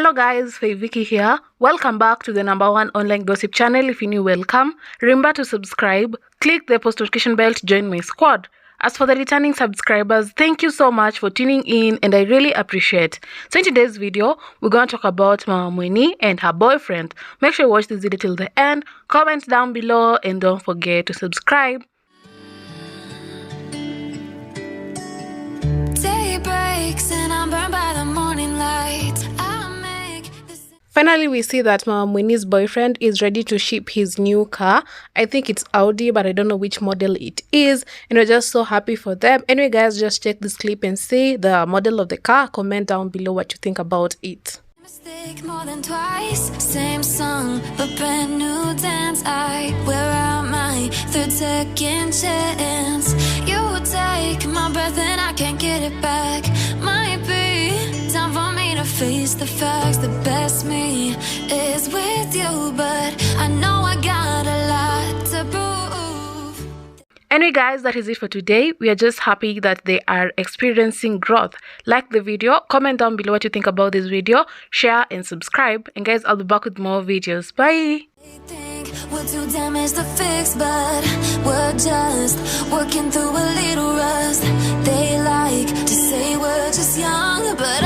Hello guys, Vicky here. Welcome back to the #1 online gossip channel. If you're new, welcome. Remember to subscribe, click the post notification bell to join my squad. As for the returning subscribers, thank you so much for tuning in and I really appreciate. So in today's video, we're going to talk about Mama Mueni and her boyfriend. Make sure you watch this video till the end, comment down below and don't forget to subscribe. Day breaks and I'm burned by the morning light. Finally, we see that Mama Mueni's boyfriend is ready to ship his new car. I think it's Audi, but I don't know which model it is. And we're just so happy for them. Anyway, guys, just check this clip and see the model of the car. Comment down below what you think about it. Mistake more than twice, same song, but brand new dance. I wear out my third-second chance. You take my breath and I can't get it back. Might be time for me to face the facts. The best me is with you, but I know I got a lot to prove. Anyway guys, that is it for today. We are just happy that they are experiencing growth. Like the video, comment down below what you think about this video, share and subscribe. And guys, I'll be back with more videos. Bye! We're too damaged to fix, but we're just working through a little rust. They like to say we're just young, but